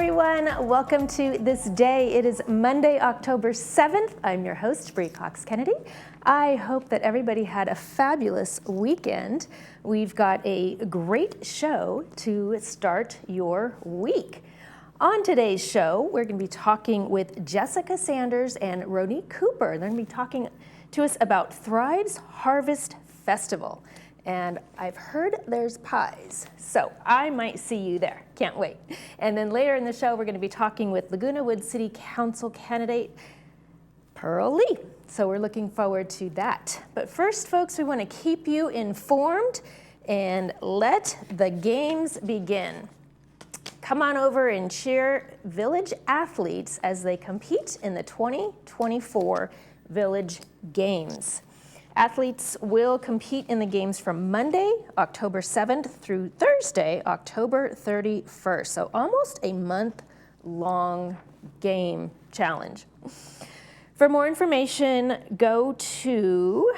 everyone. Welcome to This Day. It is Monday, October 7th. I'm your host, Bree Cox Kennedy. I hope that everybody had a fabulous weekend. We've got a great show to start your week. On today's show, we're going to be talking with Jessica Sanders and Ronit Cooper. They're going to be talking to us about Thrive's Harvest Festival. And I've heard there's pies, so I might see you there. Can't wait. And then later in the show, we're going to be talking with Laguna Woods City Council candidate Pearl Lee. So we're looking forward to that. But first, folks, we want to keep you informed and let the games begin. Come on over and cheer Village athletes as they compete in the 2024 Village Games. Athletes will compete in the games from Monday, October 7th through Thursday, October 31st. So almost a month-long game challenge. For more information, go to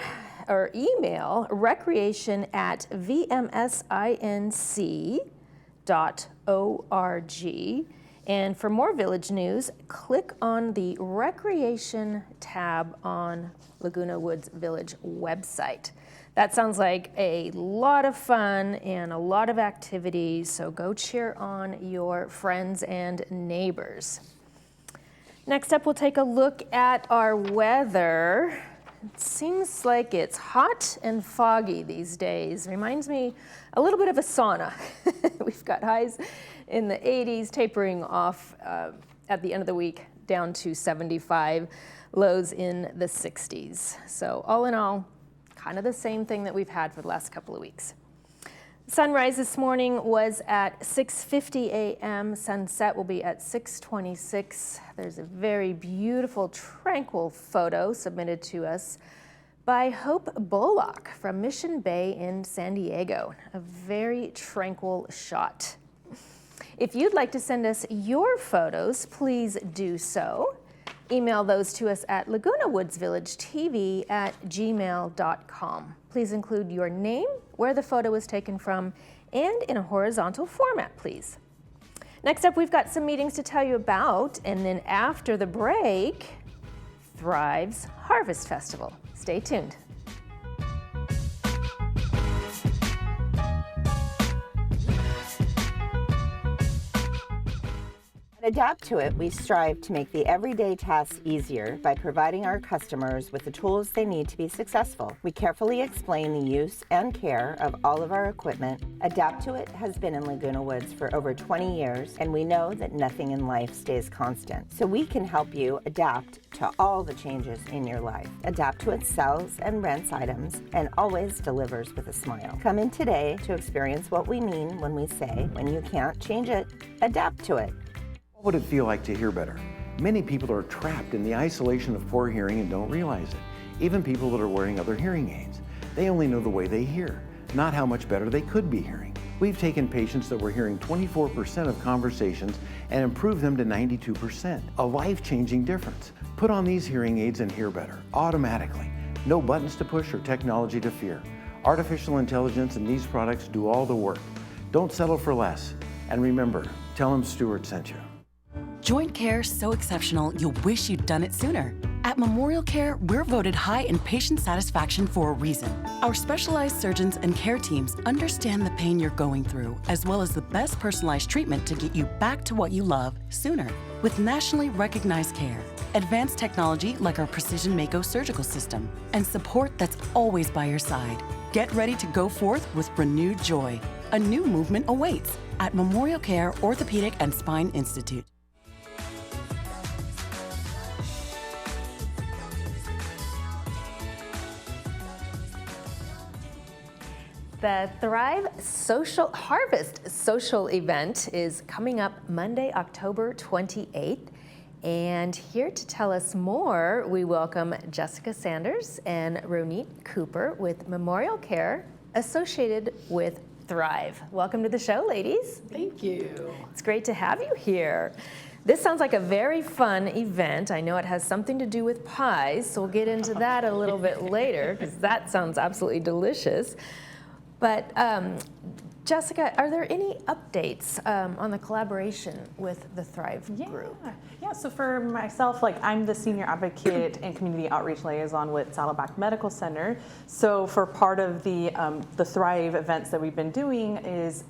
or email recreation@vmsinc.org. And for more Village news, click on the Recreation tab on Laguna Woods Village website. That sounds like a lot of fun and a lot of activities, so go cheer on your friends and neighbors. Next up, we'll take a look at our weather. It seems like it's hot and foggy these days. Reminds me a little bit of a sauna. We've got highs in the 80s, tapering off at the end of the week down to 75, lows in the 60s. So all in all, kind of the same thing that we've had for the last couple of weeks. Sunrise this morning was at 6:50 a.m. Sunset will be at 6:26. There's a very beautiful, tranquil photo submitted to us by Hope Bullock from Mission Bay in San Diego. A very tranquil shot. If you'd like to send us your photos, please do so. Email those to us at lagunawoodsvillagetv@gmail.com. Please include your name, where the photo was taken from, and in a horizontal format, please. Next up, we've got some meetings to tell you about, and then after the break, Thrive's Harvest Festival. Stay tuned. Adapt to it, we strive to make the everyday tasks easier by providing our customers with the tools they need to be successful. We carefully explain the use and care of all of our equipment. Adapt to it has been in Laguna Woods for over 20 years, and we know that nothing in life stays constant. So we can help you adapt to all the changes in your life. Adapt to it sells and rents items and always delivers with a smile. Come in today to experience what we mean when we say, when you can't change it, adapt to it. What would it feel like to hear better? Many people are trapped in the isolation of poor hearing and don't realize it. Even people that are wearing other hearing aids. They only know the way they hear, not how much better they could be hearing. We've taken patients that were hearing 24% of conversations and improved them to 92%. A life-changing difference. Put on these hearing aids and hear better, automatically. No buttons to push or technology to fear. Artificial intelligence and these products do all the work. Don't settle for less. And remember, tell them Stuart sent you. Joint care so exceptional, you'll wish you'd done it sooner. At Memorial Care, we're voted high in patient satisfaction for a reason. Our specialized surgeons and care teams understand the pain you're going through, as well as the best personalized treatment to get you back to what you love sooner. With nationally recognized care, advanced technology like our Precision Mako surgical system, and support that's always by your side. Get ready to go forth with renewed joy. A new movement awaits at Memorial Care Orthopedic and Spine Institute. The Thrive Harvest social event is coming up Monday, October 28th. And here to tell us more, we welcome Jessica Sanders and Ronit Cooper with Memorial Care associated with Thrive. Welcome to the show, ladies. Thank you. It's great to have you here. This sounds like a very fun event. I know it has something to do with pies, so we'll get into that a little bit later because that sounds absolutely delicious. But Jessica, are there any updates on the collaboration with the Thrive group? Yeah, so for myself, I'm the senior advocate and community outreach liaison with Saddleback Medical Center. So for part of the Thrive events that we've been doing is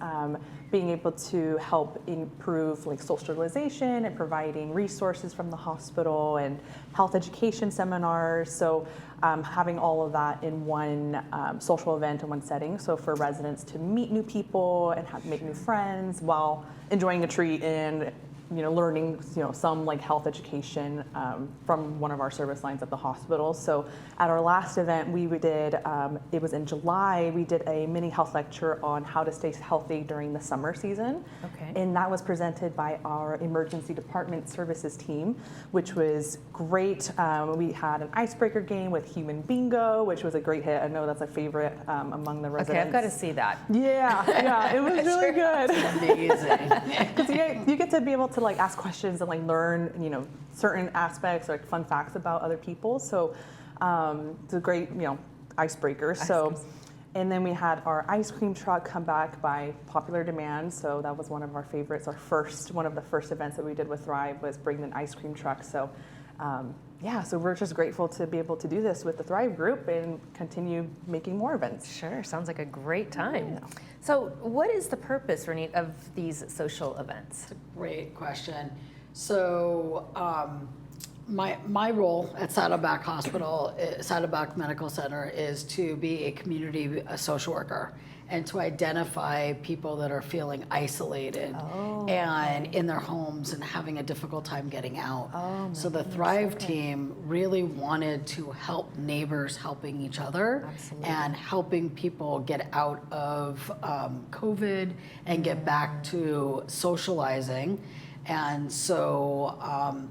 being able to help improve socialization and providing resources from the hospital and health education seminars. So having all of that in one social event in one setting. So for residents to meet new people and make new friends while enjoying a treat and learning some health education from one of our service lines at the hospital. So at our last event we did, it was in July, we did a mini health lecture on how to stay healthy during the summer season. Okay. And that was presented by our emergency department services team, which was great. We had an icebreaker game with human bingo, which was a great hit. I know that's a favorite among the residents. Okay, I've got to see that. Yeah, it was really good. Amazing. Because you get to be able to ask questions and learn certain aspects or fun facts about other people. So it's a great icebreaker. And then we had our ice cream truck come back by popular demand. So that was one of our favorites. One of the first events that we did with Thrive was bring an ice cream truck. So so we're just grateful to be able to do this with the Thrive group and continue making more events. Sure, sounds like a great time. Yeah. So what is the purpose, Renee, of these social events? Great question. So my role at Saddleback Saddleback Medical Center is to be a community social worker and to identify people that are feeling isolated and in their homes and having a difficult time getting out. So the Thrive team really wanted to help neighbors helping each other. Absolutely. And helping people get out of COVID and get back to socializing. And so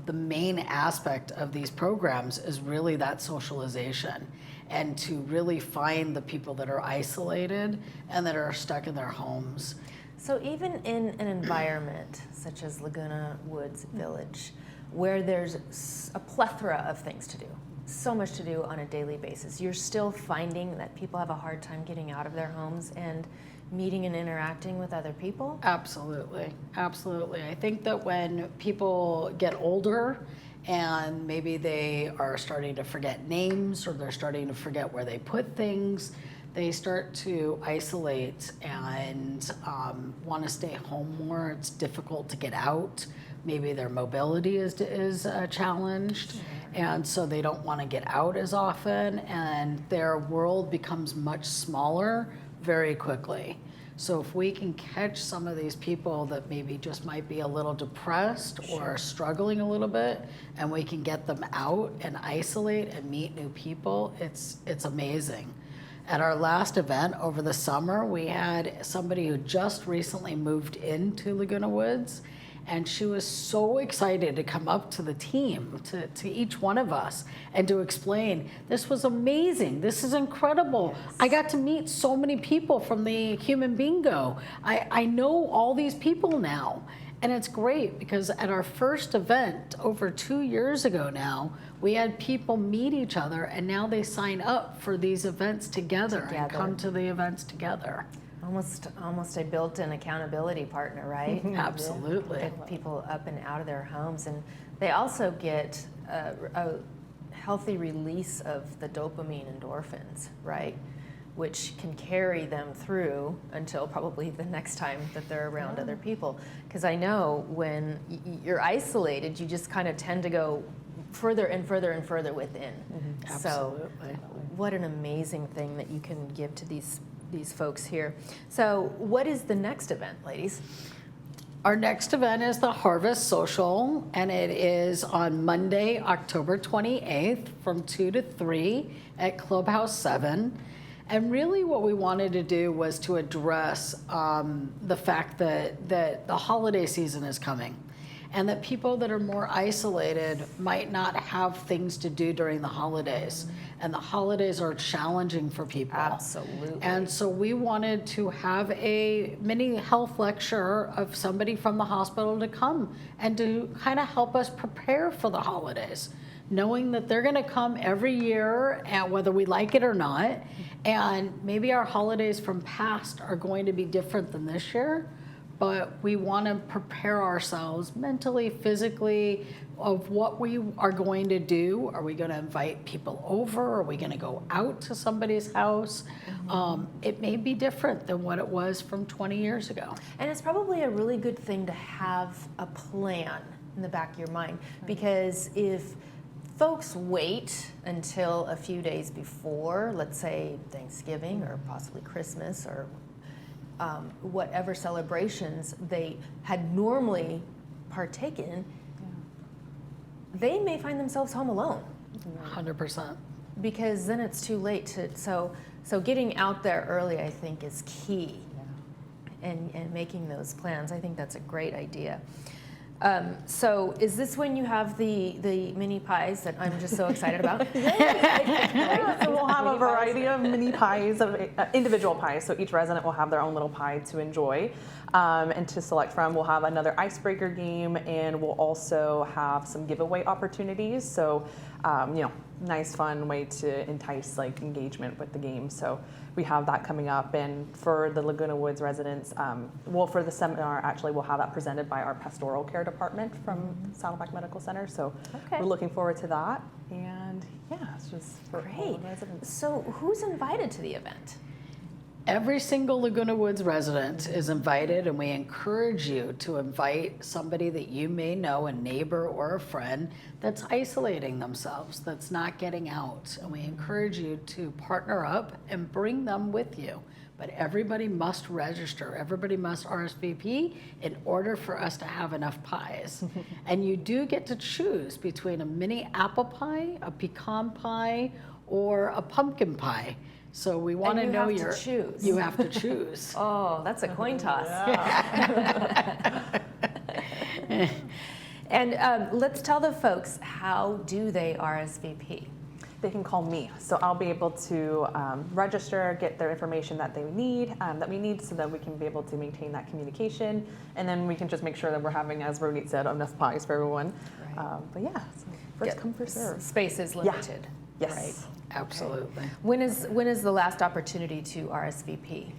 the main aspect of these programs is really that socialization and to really find the people that are isolated and that are stuck in their homes. So even in an environment such as Laguna Woods Village, where there's a plethora of things to do, so much to do on a daily basis, you're still finding that people have a hard time getting out of their homes and meeting and interacting with other people? Absolutely. I think that when people get older and maybe they are starting to forget names or they're starting to forget where they put things, they start to isolate and want to stay home more. It's difficult to get out. Maybe their mobility is challenged, and so they don't want to get out as often, and their world becomes much smaller very quickly. So if we can catch some of these people that maybe just might be a little depressed or struggling a little bit, and we can get them out and isolate and meet new people, it's amazing. At our last event over the summer, we had somebody who just recently moved into Laguna Woods, and she was so excited to come up to the team, to each one of us, and to explain, this was amazing, this is incredible. Yes. I got to meet so many people from the human bingo. I know all these people now. And it's great because at our first event over 2 years ago now, we had people meet each other, and now they sign up for these events together. And come to the events together. Almost a built-in accountability partner, right? Absolutely. Get people up and out of their homes, and they also get a healthy release of the dopamine endorphins, right? Which can carry them through until probably the next time that they're around other people. Because I know when you're isolated, you just kind of tend to go further and further and further within. Mm-hmm. Absolutely. So what an amazing thing that you can give to these folks here. So what is the next event, ladies? Our next event is the Harvest Social, and it is on Monday, October 28th from 2 to 3 at Clubhouse 7. And really what we wanted to do was to address the fact that the holiday season is coming, and that people that are more isolated might not have things to do during the holidays. And the holidays are challenging for people. Absolutely. And so we wanted to have a mini health lecture of somebody from the hospital to come and to kind of help us prepare for the holidays. knowing that they're going to come every year, and whether we like it or not, and maybe our holidays from past are going to be different than this year, but we want to prepare ourselves mentally, physically, of what we are going to do. Are we going to invite people over? Are we going to go out to somebody's house? It may be different than what it was from 20 years ago. And it's probably a really good thing to have a plan in the back of your mind, because if folks wait until a few days before, let's say Thanksgiving or possibly Christmas or whatever celebrations they had normally partaken, they may find themselves home alone. 100%. Because then it's too late to, so getting out there early, I think, is key. And making those plans. I think that's a great idea. So is this when you have the mini pies that I'm just so excited about? So we'll have a variety of mini pies, of individual pies. So each resident will have their own little pie to enjoy and to select from. We'll have another icebreaker game, and we'll also have some giveaway opportunities. So, nice fun way to entice like engagement with the game. So we have that coming up, and for the Laguna Woods residents, for the seminar, actually, we'll have that presented by our pastoral care department from Saddleback Medical Center. So we're looking forward to that, and it's just for all the residents. So who's invited to the event? Every single Laguna Woods resident is invited, and we encourage you to invite somebody that you may know, a neighbor or a friend, that's isolating themselves, that's not getting out. And we encourage you to partner up and bring them with you. But everybody must register, everybody must RSVP in order for us to have enough pies. And you do get to choose between a mini apple pie, a pecan pie, or a pumpkin pie. So we want to know your choose. You have to choose. Oh, that's a coin toss. And let's tell the folks, how do they RSVP? They can call me. So I'll be able to register, get their information that we need, so that we can be able to maintain that communication. And then we can just make sure that we're having, as Ronit said, enough pies for everyone. Right. So first come, first serve. Space is limited. Yes. Right? Absolutely. When is the last opportunity to RSVP?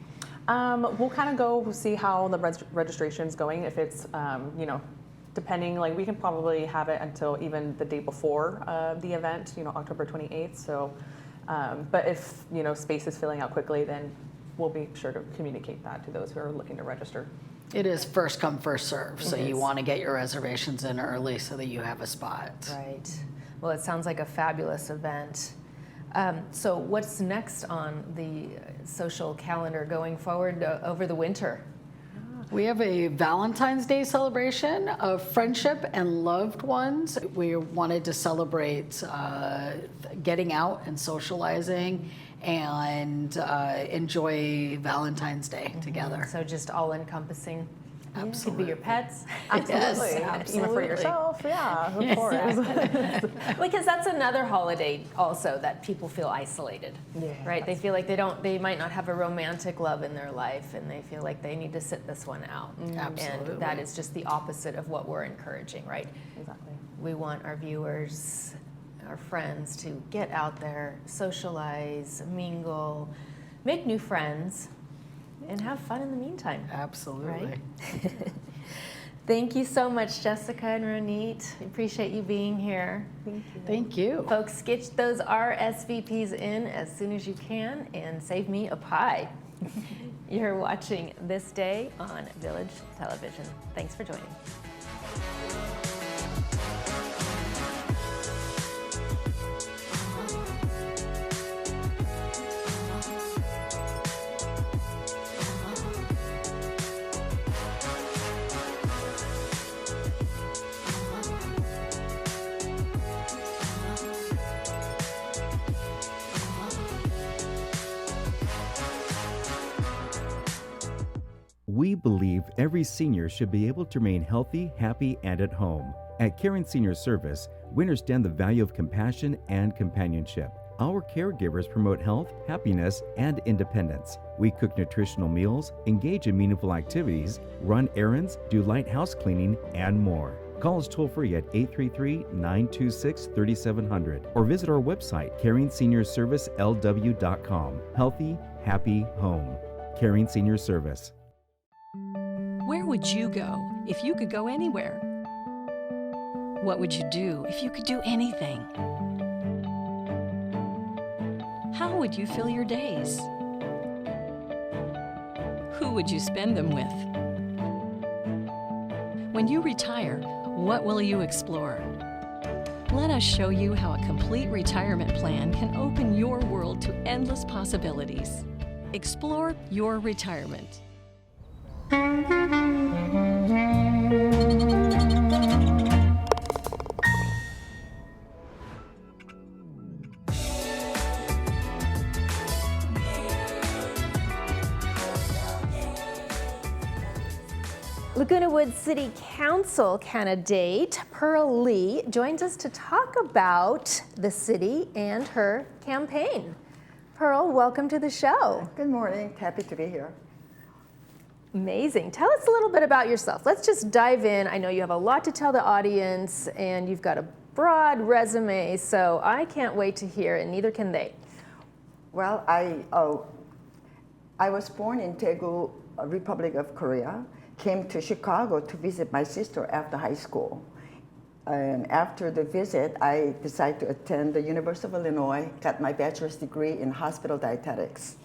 We'll kind of go see how the registration is going. If it's, depending, like we can probably have it until even the day before the event, October 28th. So, but if, space is filling out quickly, then we'll be sure to communicate that to those who are looking to register. It is first come, first serve. So you want to get your reservations in early so that you have a spot. Right. Well, it sounds like a fabulous event. So what's next on the social calendar going forward over the winter? We have a Valentine's Day celebration of friendship and loved ones. We wanted to celebrate getting out and socializing and enjoy Valentine's Day together. So just all-encompassing. Absolutely. Could be your pets. Absolutely. Yes, absolutely. Even for yourself, of course. Because that's another holiday also that people feel isolated, right? They feel like they might not have a romantic love in their life, and they feel like they need to sit this one out. Absolutely. And that is just the opposite of what we're encouraging, right? Exactly. We want our viewers, our friends to get out there, socialize, mingle, make new friends, and have fun in the meantime. Absolutely. Right? Thank you so much, Jessica and Ronit. Appreciate you being here. Thank you. Thank you. Folks, get those RSVPs in as soon as you can and save me a pie. You're watching This Day on Village Television. Thanks for joining. We believe every senior should be able to remain healthy, happy, and at home. At Caring Senior Service, we understand the value of compassion and companionship. Our caregivers promote health, happiness, and independence. We cook nutritional meals, engage in meaningful activities, run errands, do light house cleaning, and more. Call us toll-free at 833-926-3700 or visit our website, caringseniorsservicelw.com. Healthy, happy home. Caring Senior Service. Where would you go if you could go anywhere? What would you do if you could do anything? How would you fill your days? Who would you spend them with? When you retire, what will you explore? Let us show you how a complete retirement plan can open your world to endless possibilities. Explore your retirement. Laguna Woods City Council candidate Pearl Lee joins us to talk about the city and her campaign. Pearl, welcome to the show. Good morning. Happy to be here. Amazing. Tell us a little bit about yourself. Let's just dive in. I know you have a lot to tell the audience and you've got a broad resume, so I can't wait to hear, and neither can they. Well, I was born in Daegu, Republic of Korea, came to Chicago to visit my sister after high school. And after the visit, I decided to attend the University of Illinois, got my bachelor's degree in hospital dietetics.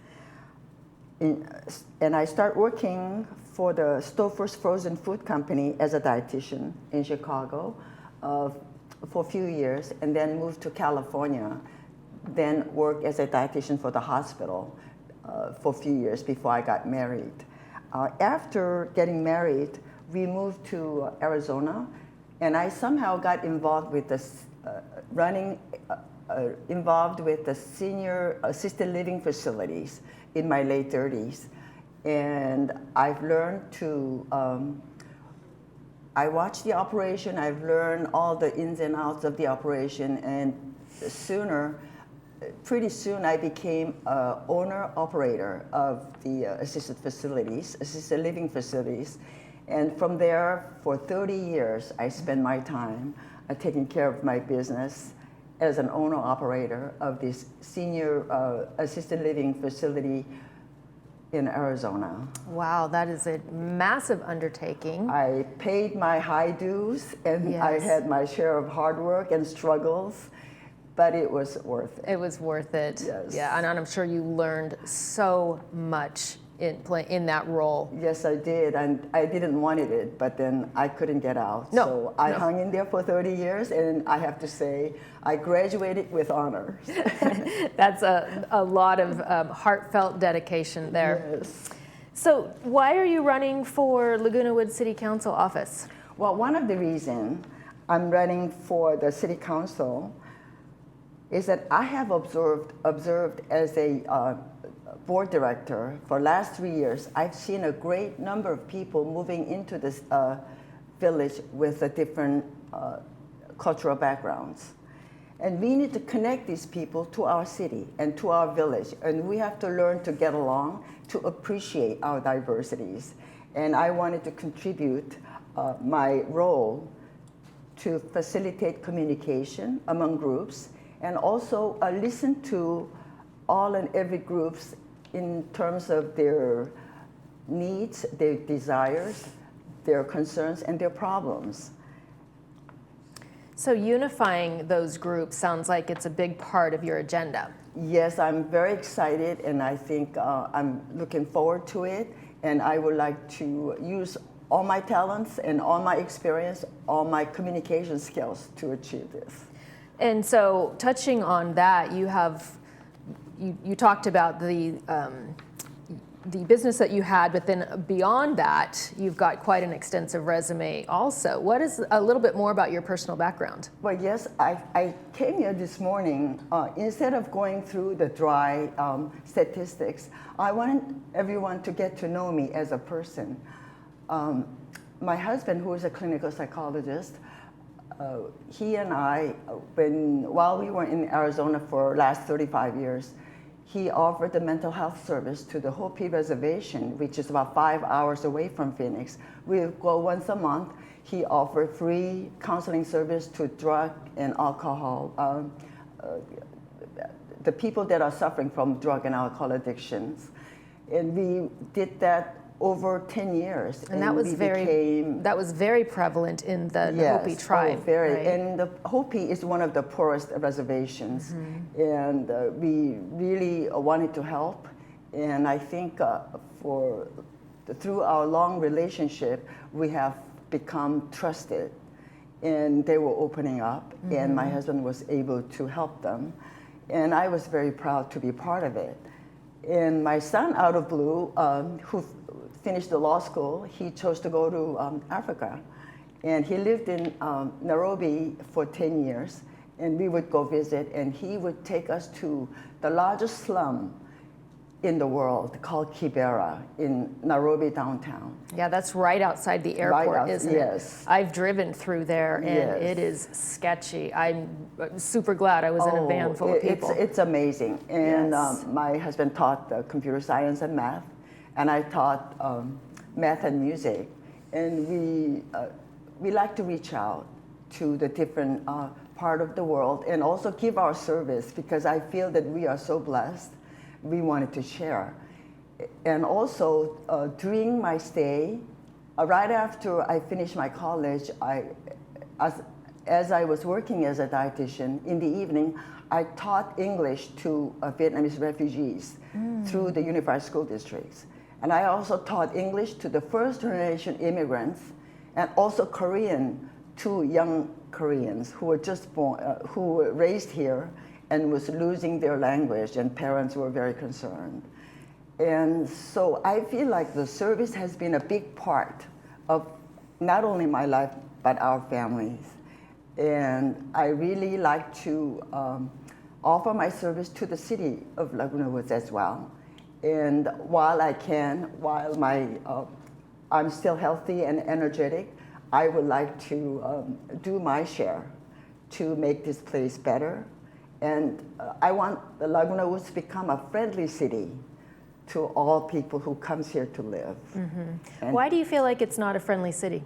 And I started working for the Stouffer's Frozen Food Company as a dietitian in Chicago for a few years, and then moved to California, then worked as a dietitian for the hospital for a few years before I got married. After getting married, we moved to Arizona, and I somehow got involved with the senior assisted living facilities in my late 30s. And I've learned to, I watched the operation, I've learned all the ins and outs of the operation, and pretty soon I became owner-operator of the assisted living facilities. And from there, for 30 years, I spent my time taking care of my business as an owner-operator of this senior assisted living facility in Arizona. Wow, that is a massive undertaking. I paid my high dues, and Yes. I had my share of hard work and struggles, but it was worth it. It was worth it. Yes. Yeah, and I'm sure you learned so much in that role. Yes, I did, and I didn't want it, but then I couldn't get out. No, So I no. hung in there for 30 years, and I have to say, I graduated with honors. That's a lot of heartfelt dedication there. Yes. So why are you running for Laguna Woods City Council office? Well, one of the reasons I'm running for the city council is that I have observed as a board director for the last 3 years, I've seen a great number of people moving into this village with a different cultural backgrounds. And we need to connect these people to our city and to our village. And we have to learn to get along, to appreciate our diversities. And I wanted to contribute my role to facilitate communication among groups, and also listen to all and every groups in terms of their needs, their desires, their concerns, and their problems. So unifying those groups sounds like it's a big part of your agenda. Yes, I'm very excited, and I think I'm looking forward to it, and I would like to use all my talents and all my experience, all my communication skills to achieve this. And so touching on that, you talked about the business that you had, but then beyond that, you've got quite an extensive resume also. What is a little bit more about your personal background? Well, yes, I came here this morning, instead of going through the dry statistics, I wanted everyone to get to know me as a person. My husband, who is a clinical psychologist, he and I, while we were in Arizona for the last 35 years, he offered the mental health service to the Hopi Reservation, which is about 5 hours away from Phoenix. We would go once a month. He offered free counseling service to drug and alcohol, the people that are suffering from drug and alcohol addictions. And we did that over 10 years. And that was very prevalent in the Hopi tribe. Oh, very. Right? And the Hopi is one of the poorest reservations. And we really wanted to help. And I think through our long relationship, we have become trusted. And they were opening up, and my husband was able to help them. And I was very proud to be part of it. And my son, out of blue, who finished the law school, he chose to go to Africa. And he lived in Nairobi for 10 years. And we would go visit, and he would take us to the largest slum in the world called Kibera in Nairobi downtown. Yeah, that's right outside the airport, isn't yes. it? I've driven through there, and Yes. it is sketchy. I'm super glad I was in a van full of people. It's amazing. And Yes. my husband taught computer science and math, and I taught math and music. And we like to reach out to the different part of the world and also give our service, because I feel that we are so blessed. We wanted to share. And also during my stay, right after I finished my college, as I was working as a dietitian, in the evening, I taught English to Vietnamese refugees through the Unified School Districts. And I also taught English to the first generation immigrants, and also Korean to young Koreans who were just born, who were raised here and was losing their language, and parents were very concerned. And so I feel like the service has been a big part of not only my life, but our families. And I really like to offer my service to the city of Laguna Woods as well. And while I'm still healthy and energetic, I would like to do my share to make this place better. And I want the Laguna Woods to become a friendly city to all people who comes here to live. Why do you feel like it's not a friendly city?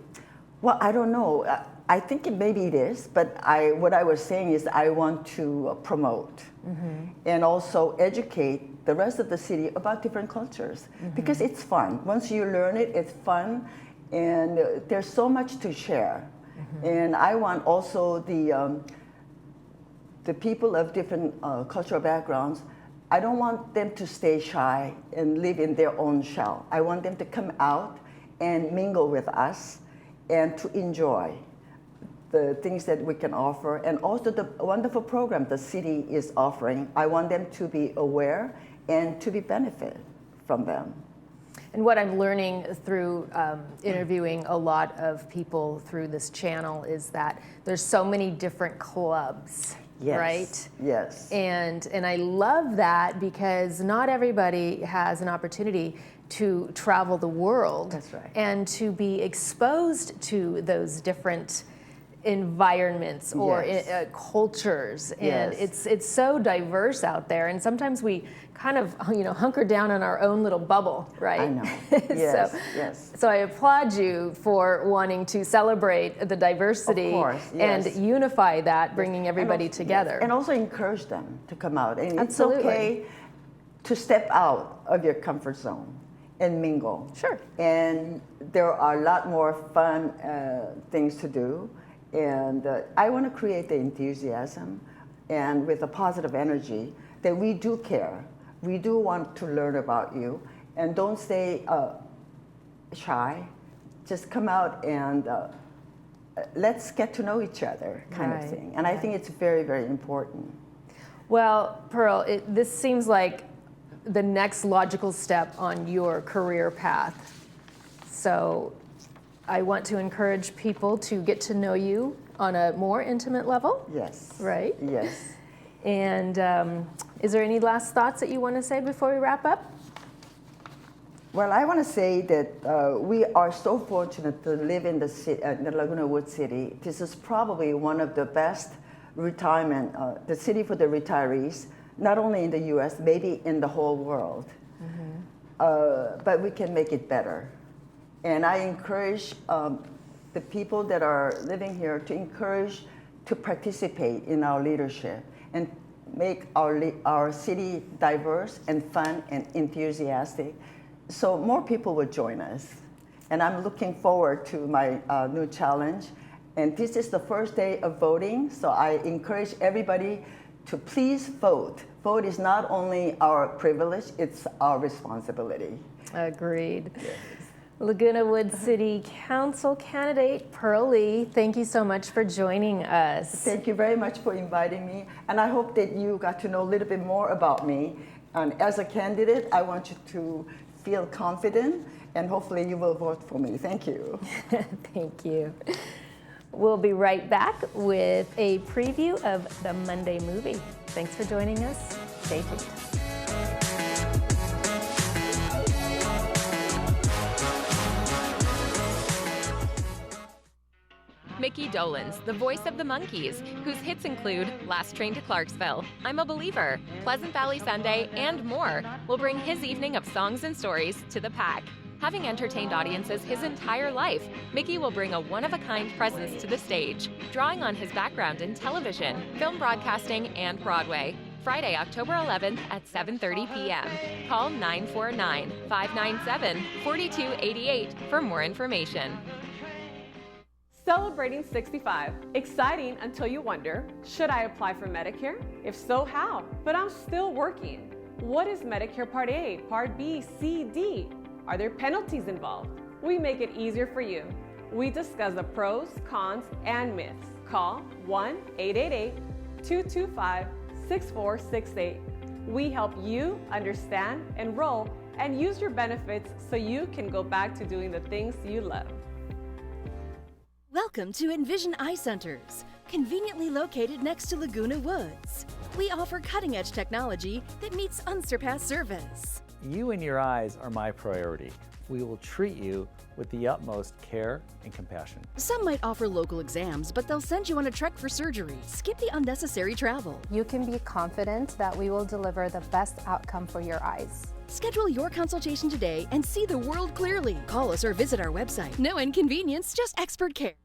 Well, I don't know. I think maybe it is, but what I was saying is I want to promote and also educate the rest of the city about different cultures, because it's fun. Once you learn it, it's fun, and there's so much to share. And I want also the people of different cultural backgrounds, I don't want them to stay shy and live in their own shell. I want them to come out and mingle with us and to enjoy the things that we can offer, and also the wonderful program the city is offering. I want them to be aware and to be benefit from them. And what I'm learning through interviewing a lot of people through this channel is that there's so many different clubs. Yes. Right? Yes. And I love that, because not everybody has an opportunity to travel the world. That's right. And to be exposed to those different environments or Yes. Cultures, and Yes. it's so diverse out there, and sometimes we kind of hunker down in our own little bubble, right? I know. Yes, yes. So I applaud you for wanting to celebrate the diversity, Of course, yes. and unify that, bringing everybody together. Yes. And also encourage them to come out. And Absolutely. It's okay to step out of your comfort zone and mingle. Sure. And there are a lot more fun things to do. And I want to create the enthusiasm and with a positive energy that we do care. We do want to learn about you. And don't stay shy. Just come out and let's get to know each other, kind of thing. And I think it's very, very important. Well, Pearl, this seems like the next logical step on your career path. So I want to encourage people to get to know you on a more intimate level. Yes. Right? Yes. And is there any last thoughts that you want to say before we wrap up? Well, I want to say that we are so fortunate to live in the Laguna Woods City. This is probably one of the best retirement, the city for the retirees, not only in the U.S., maybe in the whole world. But we can make it better. And I encourage the people that are living here to encourage to participate in our leadership and make our city diverse and fun and enthusiastic, so more people would join us. And I'm looking forward to my new challenge. And this is the first day of voting, so I encourage everybody to please vote. Vote is not only our privilege, it's our responsibility. Agreed. Yes. Laguna Woods City Council candidate Pearl Lee, thank you so much for joining us. Thank you very much for inviting me, and I hope that you got to know a little bit more about me. And as a candidate, I want you to feel confident, and hopefully you will vote for me. Thank you. Thank you. We'll be right back with a preview of the Monday movie. Thanks for joining us. Stay tuned. Mickey Dolenz, the voice of the Monkees, whose hits include Last Train to Clarksville, I'm a Believer, Pleasant Valley Sunday, and more, will bring his evening of songs and stories to the pack. Having entertained audiences his entire life, Mickey will bring a one-of-a-kind presence to the stage, drawing on his background in television, film broadcasting, and Broadway. Friday, October 11th at 7:30 p.m. Call 949-597-4288 for more information. Celebrating 65. Exciting until you wonder, should I apply for Medicare? If so, how? But I'm still working. What is Medicare Part A, Part B, C, D? Are there penalties involved? We make it easier for you. We discuss the pros, cons, and myths. Call 1-888-225-6468. We help you understand, enroll, and use your benefits so you can go back to doing the things you love. Welcome to Envision Eye Centers, conveniently located next to Laguna Woods. We offer cutting-edge technology that meets unsurpassed service. You and your eyes are my priority. We will treat you with the utmost care and compassion. Some might offer local exams, but they'll send you on a trek for surgery. Skip the unnecessary travel. You can be confident that we will deliver the best outcome for your eyes. Schedule your consultation today and see the world clearly. Call us or visit our website. No inconvenience, just expert care.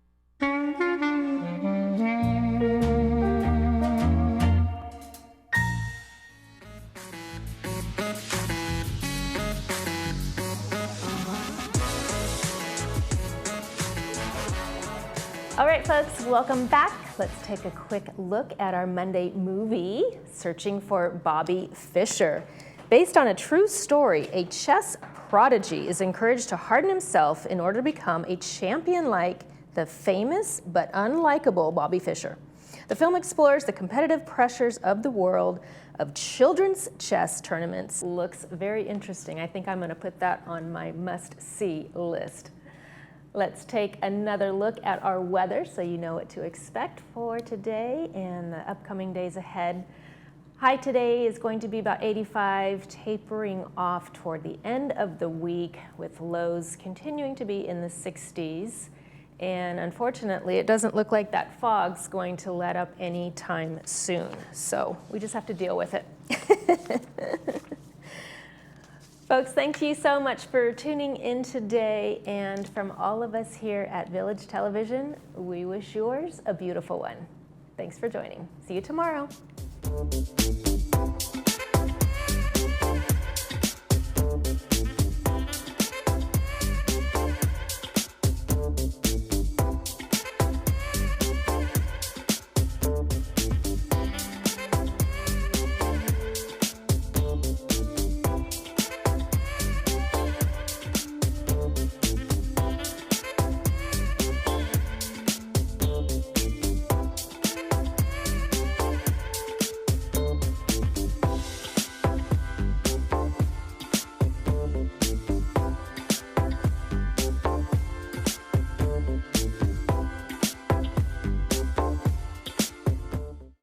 All right, folks, welcome back. Let's take a quick look at our Monday movie, Searching for Bobby Fischer. Based on a true story, a chess prodigy is encouraged to harden himself in order to become a champion like the famous but unlikable Bobby Fischer. The film explores the competitive pressures of the world of children's chess tournaments. Looks very interesting. I think I'm going to put that on my must-see list. Let's take another look at our weather so you know what to expect for today and the upcoming days ahead. High today is going to be about 85, tapering off toward the end of the week with lows continuing to be in the 60s. And unfortunately, it doesn't look like that fog's going to let up anytime soon. So we just have to deal with it. Folks, thank you so much for tuning in today. And from all of us here at Village Television, we wish yours a beautiful one. Thanks for joining. See you tomorrow.